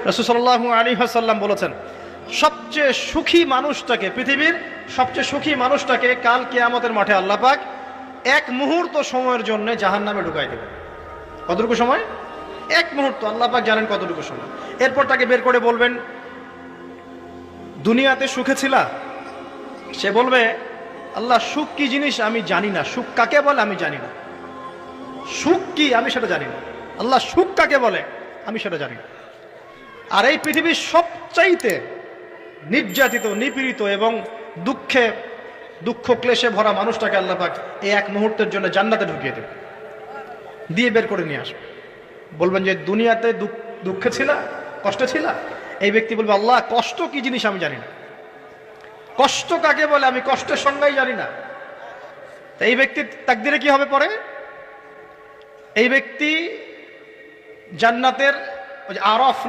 রাসূল সাল্লাল্লাহু আলাইহি ওয়াসাল্লাম বলেছেন, সবচেয়ে সুখী মানুষটাকে, পৃথিবীর সবচেয়ে সুখী মানুষটাকে কাল কিয়ামতের মাঠে আল্লাহ পাক এক মুহূর্ত সময়ের জন্য জাহান্নামে ঢুকাই দেবেন। কতটুকু সময়? এক মুহূর্ত। আল্লাহ পাক জানেন কতটুকু সময়। এরপর তাকে বের করে বলবেন, দুনিয়াতে সুখে ছিলা? সে বলবে, আল্লাহ সুখ কি জিনিস আমি জানি না, সুখ কাকে বলে আমি জানি না, সুখ কি আমি সেটা জানি না। আল্লাহ সুখ কাকে বলে আমি সেটা জানি না। আর এই পৃথিবীর সবচাইতে নির্যাতিত, নিপীড়িত এবং দুঃখ ক্লেশে ভরা মানুষটাকে আল্লাহ পাক এই এক মুহূর্তের জন্য জান্নাতে ঢুকিয়ে দেবে, দিয়ে বের করে নিয়ে আসবে। বলবেন যে দুনিয়াতে দুঃখে ছিলা, কষ্টে ছিলা? এই ব্যক্তি বলবে, আল্লাহ কষ্ট কি জিনিস আমি জানি না, কষ্ট কাকে বলে আমি কষ্টের সংজ্ঞাই জানি না। এই ব্যক্তির তাকদিরে কি হবে পরে? এই ব্যক্তি জান্নাতের ওই যে আরফ